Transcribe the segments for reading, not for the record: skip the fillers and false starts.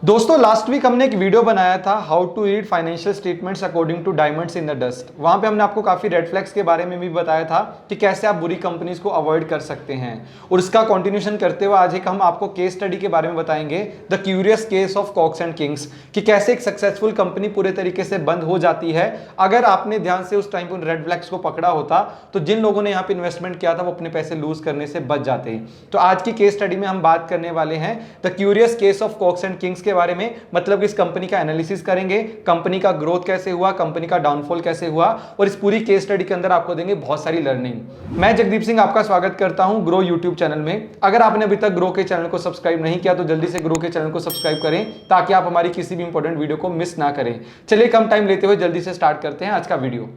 दोस्तों last week हमने एक वीडियो बनाया था how to read financial statements according to diamonds in the dust. वहां पे हमने आपको काफी रेड फ्लैग्स के बारे में भी बताया था कि कैसे आप बुरी कंपनीज को अवॉइड कर सकते हैं। और इसका कंटिन्यूशन करते हुए आज एक हम आपको केस स्टडी के बारे में बताएंगे, the curious case of Cox and Kings, कि कैसे एक सक्सेसफुल कंपनी पूरे तरीके से बंद हो जाती है अगर आपने ध्यान से उस टाइम पर उन रेड फ्लैग्स को पकड़ा होता। तो जिन लोगों ने यहाँ पे इन्वेस्टमेंट किया था वो अपने पैसे लूज करने से बच जाते हैं। तो आज की केस स्टडी में हम बात करने वाले हैं the curious case of Cox and Kings के बारे में। मतलब इस कंपनी का एनालिसिस करेंगे, कंपनी का ग्रोथ कैसे हुआ, कंपनी का डाउनफॉल कैसे हुआ, और इस पूरी केस स्टडी के अंदर आपको देंगे बहुत सारी लर्निंग। मैं जगदीप सिंह आपका स्वागत करता हूं ग्रो यूट्यूब चैनल में। अगर आपने अभी तक ग्रो के चैनल को सब्सक्राइब नहीं किया तो जल्दी से ग्रो के चैनल को सब्सक्राइब करें ताकि आप हमारी किसी भी इंपॉर्टेंट वीडियो को मिस ना करें। चलिए कम टाइम लेते हुए जल्दी से स्टार्ट करते हैं आज का वीडियो।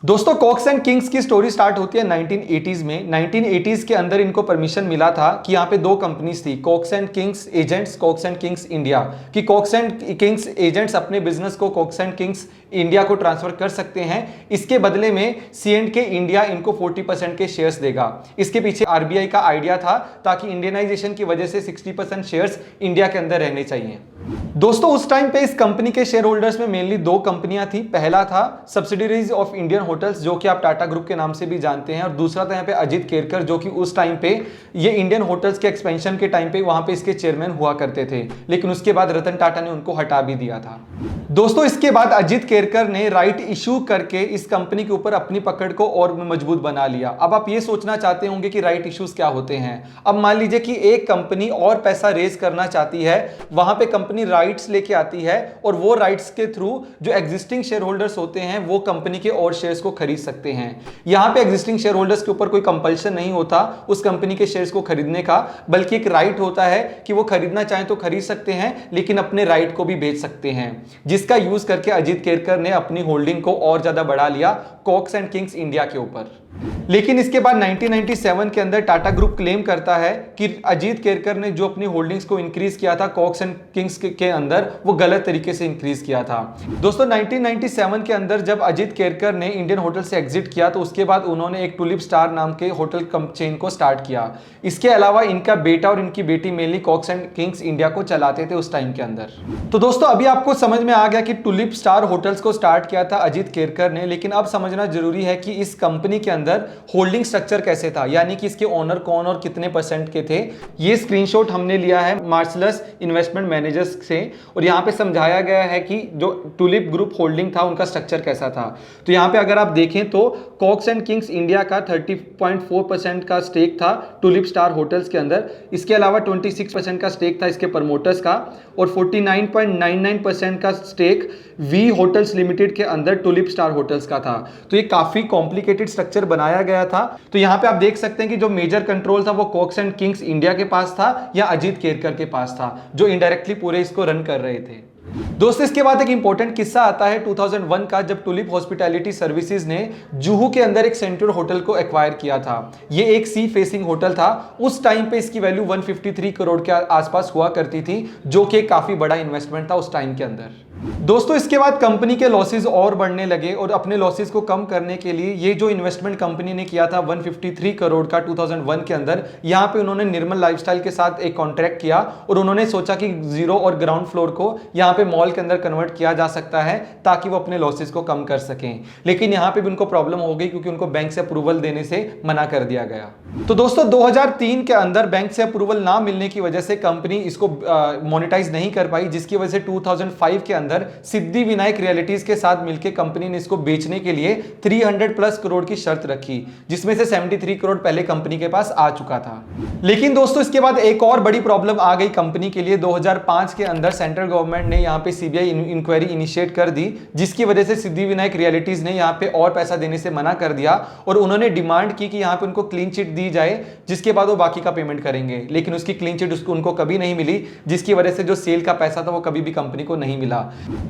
दोस्तों कॉक्स एंड किंग्स की स्टोरी स्टार्ट होती है 1980s में। 1980s के अंदर इनको परमिशन मिला था कि यहाँ पे दो कंपनीज थी, Cox and Kings agents, Cox and Kings India, कि कॉक्स एंड किंग्स एजेंट्स अपने बिजनेस को कॉक्स एंड किंग्स इंडिया को ट्रांसफर कर सकते हैं। इसके बदले में C&K इंडिया इनको 40% के शेयर्स देगा। इसके पीछे RBI का आइडिया था ताकि इंडियनाइजेशन की वजह से 60% शेयर्स इंडिया के अंदर रहने चाहिए। दोस्तों उस टाइम पे इस कंपनी के शेयर होल्डर्स में मेनली दो कंपनियां थी। पहला था सब्सिडरीज ऑफ इंडियन होटल्स, जो कि आप टाटा ग्रुप के नाम से भी जानते हैं, और दूसरा था यहाँ पे अजीत केरकर, जो कि उस टाइम पे ये इंडियन होटल्स के एक्सपेंशन के टाइम पे वहां पे इसके चेयरमैन हुआ करते थे, लेकिन उसके बाद रतन टाटा ने उनको हटा भी दिया था। दोस्तों इसके बाद अजीत केरकर ने राइट इशू करके इस कंपनी के ऊपर अपनी पकड़ को और मजबूत बना लिया। अब आप ये सोचना चाहते होंगे कि राइट इश्यूज क्या होते हैं। अब मान लीजिए कि एक कंपनी और पैसा रेज करना चाहती है, वहां पे कंपनी राइट्स लेके आती है और वो राइट्स के थ्रू जो एग्जिस्टिंग शेयर होल्डर्स होते हैं वो कंपनी के और शेयर्स को खरीद सकते हैं। यहां पे एग्जिस्टिंग शेयर होल्डर्स के ऊपर कोई कंपल्शन नहीं होता उस कंपनी के शेयर्स को खरीदने का, बल्कि एक राइट होता है कि वो खरीदना चाहें तो खरीद सकते हैं, लेकिन अपने राइट को भी बेच सकते हैं, जिसका यूज करके अजीत केरकर ने अपनी होल्डिंग को और ज्यादा बढ़ा लिया कॉक्स एंड किंग्स इंडिया के ऊपर। लेकिन इसके बाद 1997 के अंदर टाटा ग्रुप क्लेम करता है कि अजीत केरकर ने जो अपनी होल्डिंग्स को इंक्रीज किया था कॉक्स एंड किंग्स के अंदर, वो गलत तरीके से इंक्रीज किया था। दोस्तों 1997 के अंदर जब अजीत केरकर ने इंडियन होटल से एग्जिट किया तो उसके बाद उन्होंने एक टुलिप स्टार नाम के होटल चेन को स्टार्ट किया। इसके अलावा इनका बेटा और इनकी बेटी mainly Cox and Kings India को चलाते थे उस टाइम के अंदर। तो दोस्तों अभी आपको समझ में आ गया कि टुलिप स्टार होटल्स को स्टार्ट किया था अजीत केरकर ने, लेकिन अब समझना जरूरी है कि इस कंपनी के अंदर होल्डिंग स्ट्रक्चर कैसे था, यानी कि इसके ओनर कौन और कितने परसेंट के थे। ये स्क्रीनशॉट हमने लिया है मार्सलस इन्वेस्टमेंट मैनेजर्स से, और यहां पे समझाया गया है कि जो टुलिप ग्रुप होल्डिंग था उनका स्ट्रक्चर कैसा था। तो यहां पे अगर आप देखें तो कॉक्स एंड किंग्स इंडिया का 30.4% का स्टेक था टुलिप स्टार होटल्स के अंदर। इसके अलावा 26% का स्टेक था इसके प्रमोटर्स का, और 49.99% का स्टेक वी होटल्स लिमिटेड के अंदर टुलिप स्टार होटल्स का था। तो ये काफी कॉम्प्लिकेटेड स्ट्रक्चर बनाया गया था। तो यहां पे आप देख सकते हैं कि जो मेजर कंट्रोल था वो कॉक्स एंड किंग्स इंडिया के पास था या अजीत केरकर के पास था, जो इनडायरेक्टली पूरे इसको रन कर रहे थे। दोस्तों इसके बाद एक इंपॉर्टेंट किस्सा आता है 2001 का, जब टुलिप हॉस्पिटैलिटी सर्विसेज ने जुहू के अंदर एक सेंट्रल होटल को एक्वायर किया था। ये एक सी फेसिंग होटल था। उस टाइम पे इसकी वैल्यू 153 करोड़ के आसपास हुआ करती थी, जो कि काफी बड़ा इन्वेस्टमेंट था उस टाइम के अंदर। दोस्तों इसके बाद कंपनी के लॉसेस और बढ़ने लगे, और अपने लॉसेस को कम करने के लिए ये जो इन्वेस्टमेंट कंपनी ने किया था 153 करोड़ का 2001 के अंदर, यहां पे उन्होंने निर्मल लाइफस्टाइल के साथ एक कॉन्ट्रैक्ट किया और उन्होंने सोचा कि जीरो और ग्राउंड फ्लोर को यहां पे मॉल के अंदर कन्वर्ट किया जा सकता है ताकि वो अपने लॉसेस को कम कर सकें। लेकिन यहां पे भी उनको प्रॉब्लम हो गई क्योंकि उनको बैंक से अप्रूवल देने से मना कर दिया गया। तो दोस्तों 2003 के अंदर बैंक से अप्रूवल ना मिलने की वजह से कंपनी इसको मोनेटाइज नहीं कर पाई, जिसकी वजह से 2005 के अंदर सिद्धि विनायक रियलिटीज के साथ मिलकर कंपनी ने इसको बेचने के लिए 300+ करोड़ की शर्त रखी, जिसमें से 73 करोड़ पहले कंपनी के पास आ चुका था। लेकिन दोस्तों इसके बाद एक और बड़ी प्रॉब्लम आ गई कंपनी के लिए। 2005 के अंदर सेंट्रल गवर्नमेंट ने यहां पे सीबीआई इंक्वायरी इनिशिएट कर दी, जिसकी वजह से सिद्धि विनायक रियलिटीज ने यहां पे और पैसा देने से मना कर दिया, और उन्होंने डिमांड की कि यहां पे उनको क्लीन चिट दी जाए, जिसके बाद वो बाकी का पेमेंट करेंगे। लेकिन उसकी क्लीन चिट उनको कभी नहीं मिली, जिसकी वजह से जो सेल का पैसा था वो कभी भी कंपनी को नहीं मिला।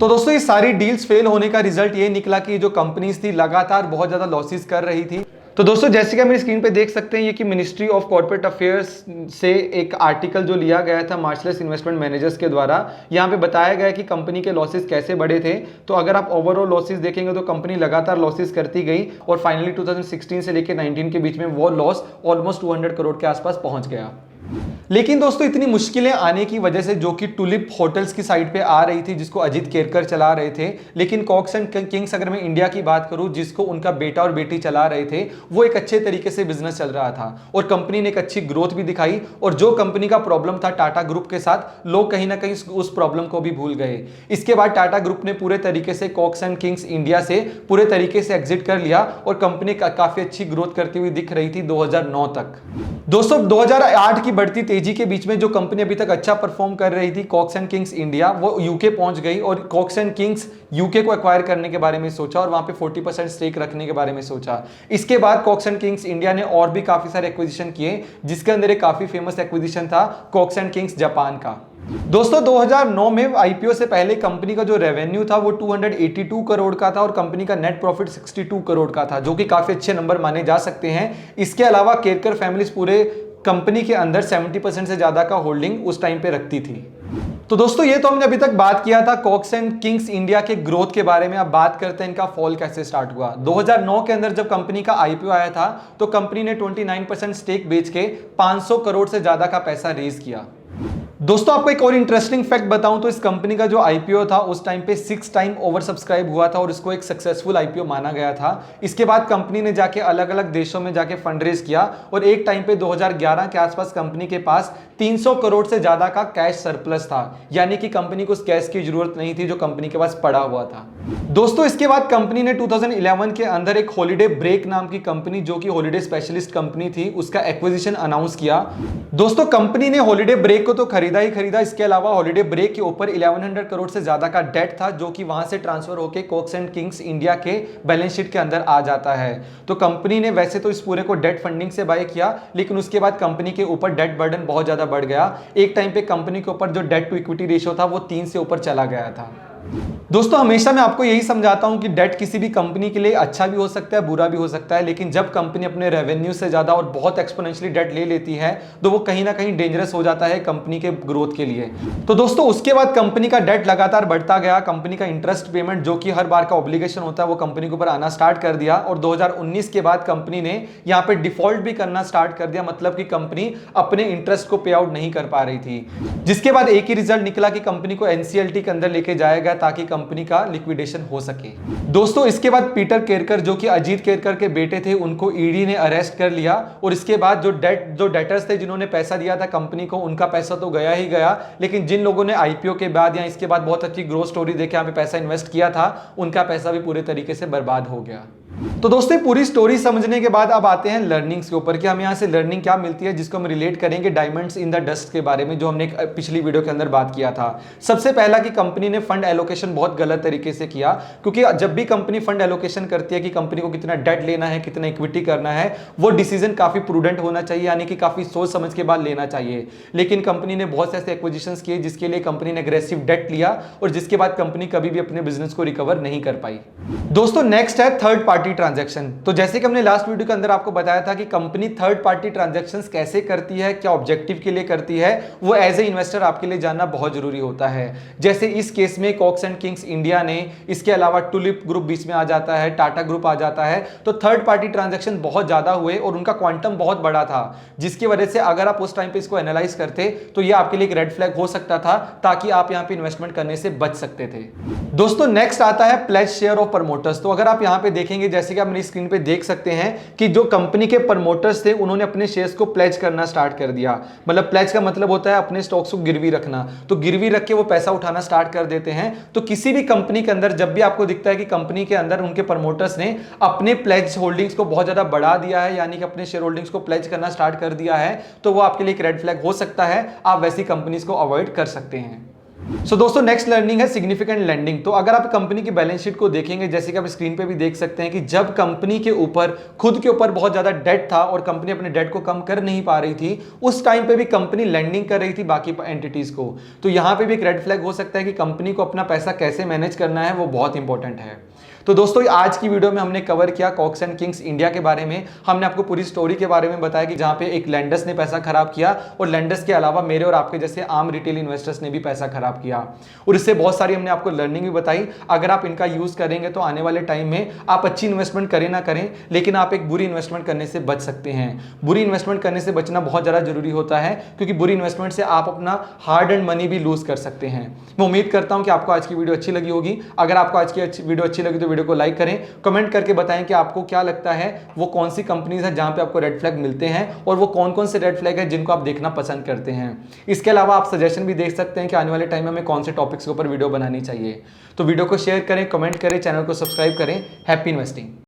तो दोस्तों ये सारी डील्स फेल होने का रिजल्ट ये निकला कि जो कंपनीज थी लगातार बहुत ज्यादा लॉसेस कर रही थी। तो दोस्तों जैसे कि मेरी स्क्रीन पे देख सकते हैं ये कि मिनिस्ट्री ऑफ कॉर्पोरेट अफेयर्स से एक आर्टिकल जो लिया गया था मार्शलस इन्वेस्टमेंट मैनेजर्स के द्वारा, यहाँ पे बताया गया कि कंपनी के लॉसेस कैसे बढ़े थे। तो अगर आप ओवरऑल लॉसेस देखेंगे तो कंपनी लगातार लॉसेस करती गई और फाइनली 2016 से लेकर 19 के बीच में वो लॉस ऑलमोस्ट 200 करोड़ के आसपास पहुंच गया। लेकिन दोस्तों इतनी मुश्किलें आने की वजह से, जो कि टुलिप होटल्स की साइड पे आ रही थी जिसको अजीत केरकर चला रहे थे, लेकिन कॉक्स एंड किंग्स अगर मैं इंडिया की बात करूं जिसको उनका बेटा और बेटी चला रहे थे, वो एक अच्छे तरीके से बिजनेस चल रहा था और कंपनी ने एक अच्छी ग्रोथ भी दिखाई। और जो कंपनी का प्रॉब्लम था टाटा ग्रुप के साथ, लोग कहीं ना कहीं उस प्रॉब्लम को भी भूल गए। इसके बाद टाटा ग्रुप ने पूरे तरीके से कॉक्स एंड किंग्स इंडिया से पूरे तरीके से एग्जिट कर लिया और कंपनी काफी अच्छी ग्रोथ करती हुई दिख रही थी 2009 तक। दोस्तों 2008 की बढ़ती तेजी के बीच में जो कंपनी अभी तक अच्छा परफॉर्म कर रही थी, कॉक्स एंड किंग्स इंडिया, वो यूके पहुंच गई और कॉक्स एंड किंग्स यूके को एक्वायर करने के बारे में सोचा और वहां पे 40% स्टेक रखने के बारे में सोचा। इसके बाद कॉक्स एंड किंग्स इंडिया ने और भी काफी सारे एक्विजिशन किए, जिसके अंदर एक काफी फेमस एक्विजिशन था कॉक्स एंड किंग्स जापान का। दोस्तों 2009 में आईपीओ से पहले कंपनी का जो रेवेन्यू था वो 282 करोड़ का था और कंपनी का नेट प्रॉफिट 62 करोड़ का था, जो कि काफी अच्छे नंबर माने जा सकते हैं। इसके अलावा केरकर फैमिलीज पूरे कंपनी के अंदर 70% से ज्यादा का होल्डिंग उस टाइम पे रखती थी। तो दोस्तों ये तो हमने अभी तक बात किया था कॉक्स एंड किंग्स इंडिया के ग्रोथ के बारे में। अब बात करते हैं इनका फॉल कैसे स्टार्ट हुआ। 2009 के अंदर जब कंपनी का आईपीओ आया था तो कंपनी ने 29% स्टेक बेच के 500 करोड़ से ज्यादा का पैसा रेज किया। दोस्तों आपको एक और इंटरेस्टिंग फैक्ट बताऊं तो इस कंपनी का जो आईपीओ था उस टाइम पे 6 टाइम ओवर सब्सक्राइब हुआ था और इसको एक सक्सेसफुल आईपीओ माना गया था। इसके बाद कंपनी ने जाके अलग अलग देशों में जाके फंड रेज किया और एक टाइम पे 2011 के आसपास कंपनी के पास 300 करोड़ से ज्यादा का कैश सरप्लस था, यानी कि कंपनी को उस कैश की जरूरत नहीं थी जो कंपनी के पास पड़ा हुआ था। दोस्तों इसके बाद कंपनी ने 2011 के अंदर एक हॉलिडे ब्रेक नाम की कंपनी, जो कि हॉलिडे स्पेशलिस्ट कंपनी थी, उसका एक्विजिशन अनाउंस किया। दोस्तों कंपनी ने हॉलिडे ब्रेक को तो खरीदा ही खरीदा, इसके अलावा हॉलिडे ब्रेक के ऊपर 1100 करोड़ से ज्यादा का डेट था, जो कि वहां से ट्रांसफर होकर कॉक्स एंड किंग्स इंडिया के बैलेंस शीट के अंदर आ जाता है। तो कंपनी ने वैसे तो इस पूरे को डेट फंडिंग से बाय किया, लेकिन उसके बाद कंपनी के ऊपर डेट बर्डन बहुत ज्यादा बढ़ गया। एक टाइम पे कंपनी के ऊपर जो डेट टू इक्विटी रेशियो था वो 3 से ऊपर चला गया था। दोस्तों हमेशा मैं आपको यही समझाता हूं कि डेट किसी भी कंपनी के लिए अच्छा भी हो सकता है, बुरा भी हो सकता है, लेकिन जब कंपनी अपने रेवेन्यू से ज्यादा और बहुत एक्सपोनेंशियली डेट ले लेती है तो वो कहीं ना कहीं डेंजरस हो जाता है कंपनी के ग्रोथ के लिए। तो दोस्तों उसके बाद कंपनी का डेट लगातार बढ़ता गया, कंपनी का इंटरेस्ट पेमेंट जो कि हर बार का ऑब्लिगेशन होता है वो कंपनी के ऊपर आना स्टार्ट कर दिया और 2019 के बाद कंपनी ने यहाँ पे डिफॉल्ट भी करना स्टार्ट कर दिया, मतलब कि कंपनी अपने इंटरेस्ट को पे आउट नहीं कर पा रही थी। जिसके बाद एक ही रिजल्ट निकला कि कंपनी को एनसीएलटी के अंदर लेके जाया गया ताकि कंपनी का लिक्विडेशन हो सके। दोस्तों इसके बाद पीटर केरकर जो कि अजीत केरकर के बेटे थे, उनको ईडी ने अरेस्ट कर लिया और इसके बाद जो डेटर्स थे जिन्होंने पैसा दिया था कंपनी को, उनका पैसा तो गया ही गया, लेकिन जिन लोगों ने आईपीओ के बाद या इसके बाद बहुत अच्छी ग्रोथ स्टोरी देखे यहाँ पे पैसा इन्वेस्ट किया था, उनका पैसा भी पूरे तरीके से बर्बाद हो गया। तो दोस्तों पूरी स्टोरी समझने के बाद अब आते हैं लर्निंग्स के ऊपर कि हम यहाँ से लर्निंग क्या मिलती है, जिसको हम रिलेट करेंगे डायमंड्स इन द डस्ट के बारे में, जो हमने पिछली वीडियो के अंदर बात किया था। सबसे पहला कि कंपनी ने फंड एलोकेशन बहुत गलत तरीके से किया, क्योंकि जब भी कंपनी फंड एलोकेशन करती है कि कंपनी को कितना डेट लेना है, कितना इक्विटी करना है, वो डिसीजन काफी प्रूडेंट होना चाहिए, यानी कि काफी सोच समझ के बाद लेना चाहिए। लेकिन कंपनी ने बहुत से ऐसे एक्विजिशंस किए जिसके लिए कंपनी ने अग्रेसिव डेट लिया और जिसके बाद कंपनी कभी भी अपने बिजनेस को रिकवर नहीं कर पाई। दोस्तों नेक्स्ट है थर्ड पार्टी ट्रांजैक्शन। तो जैसे कि हमने लास्ट वीडियो के अंदर आपको बताया था कि कंपनी थर्ड पार्टी ट्रांजैक्शंस कैसे करती है, क्या ऑब्जेक्टिव के लिए करती है, वो एज ए इन्वेस्टर आपके लिए जानना बहुत जरूरी होता है। जैसे इस केस में कॉक्स एंड किंग्स इंडिया ने, इसके अलावा टुलिप ग्रुप बीच में आ जाता है, टाटा ग्रुप आ जाता है, तो थर्ड पार्टी ट्रांजैक्शन बहुत ज्यादा हुए और उनका क्वांटम बहुत बड़ा था, जिसकी वजह से अगर आप उस टाइम पे इसको एनालाइज करते तो ये आपके लिए एक रेड फ्लैग हो सकता था, ताकि आप यहां पे इन्वेस्टमेंट करने से बच सकते थे। दोस्तों नेक्स्ट आता है प्लेज शेयर ऑफ प्रमोटर्स। तो अगर आप यहां पे देखेंगे, जैसे कि आप मेरी स्क्रीन पे देख सकते हैं कि जो कंपनी के प्रमोटर्स थे उन्होंने अपने शेयर्स को प्लेज करना स्टार्ट कर दिया। मतलब प्लेज का मतलब होता है अपने स्टॉक्स को गिरवी रखना, तो गिरवी रख के वो पैसा उठाना स्टार्ट कर देते हैं। तो किसी भी कंपनी के अंदर जब भी आपको दिखता है कि कंपनी के अंदर उनके प्रमोटर्स ने अपने प्लेज होल्डिंग्स को बहुत ज्यादा बढ़ा दिया है, यानी कि अपने शेयर होल्डिंग्स को प्लेज करना स्टार्ट कर दिया है, तो वो आपके लिए एक रेड फ्लैग हो सकता है। आप वैसी कंपनीज को अवॉइड कर सकते हैं। दोस्तों नेक्स्ट लर्निंग है सिग्निफिकेंट लेंडिंग। तो अगर आप कंपनी की बैलेंस शीट को देखेंगे, जैसे कि आप स्क्रीन पे भी देख सकते हैं कि जब कंपनी के ऊपर खुद के ऊपर बहुत ज्यादा डेट था और कंपनी अपने डेट को कम कर नहीं पा रही थी, उस टाइम पे भी कंपनी लेंडिंग कर रही थी बाकी एंटिटीज को। तो यहां पे भी एक रेड फ्लैग हो सकता है कि कंपनी को अपना पैसा कैसे मैनेज करना है वो बहुत इंपॉर्टेंट है। तो दोस्तों आज की वीडियो में हमने कवर किया कॉक्स एंड किंग्स इंडिया के बारे में। हमने आपको पूरी स्टोरी के बारे में बताया कि जहां पे एक लेंडर्स ने पैसा खराब किया और लेंडर्स के अलावा मेरे और आपके जैसे आम रिटेल इन्वेस्टर्स ने भी पैसा खराब स्टार्ट किया। और इससे बहुत सारी हमने आपको लर्निंग भी बताई। अगर आप इनका यूज करेंगे तो आने वाले टाइम में आप अच्छी इन्वेस्टमेंट करें ना करें, लेकिन आप एक बुरी इन्वेस्टमेंट करने से बच सकते हैं। बुरी इन्वेस्टमेंट करने से बचना बहुत ज़्यादा जरूरी होता है, क्योंकि बुरी इन्वेस्टमेंट से आप अपना हार्ड एंड मनी भी लूज कर सकते हैं। मैं उम्मीद करता हूं कि आपको आज की वीडियो अच्छी लगी होगी। अगर आपको आज की वीडियो अच्छी लगी तो वीडियो को लाइक करें, कमेंट करके बताएं कि आपको क्या लगता है वो कौन सी कंपनीज है जहां पे आपको रेड फ्लैग मिलते हैं, और वो कौन कौन से रेड फ्लैग है जिनको आप देखना पसंद करते हैं। इसके अलावा आप सजेशन भी देख सकते हैं कि आने वाले टाइम में हमें कौन से टॉपिक्स के ऊपर वीडियो बनानी चाहिए। तो वीडियो को शेयर करें, कमेंट करें, चैनल को सब्सक्राइब करें। Happy investing.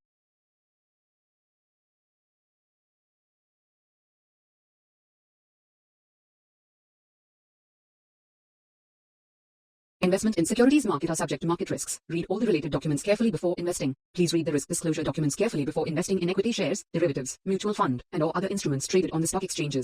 Investment in securities market are subject to market risks. Read all the related documents carefully before investing. Please read the risk disclosure documents carefully before investing in equity shares, derivatives, mutual fund, and or other instruments traded on the stock exchanges.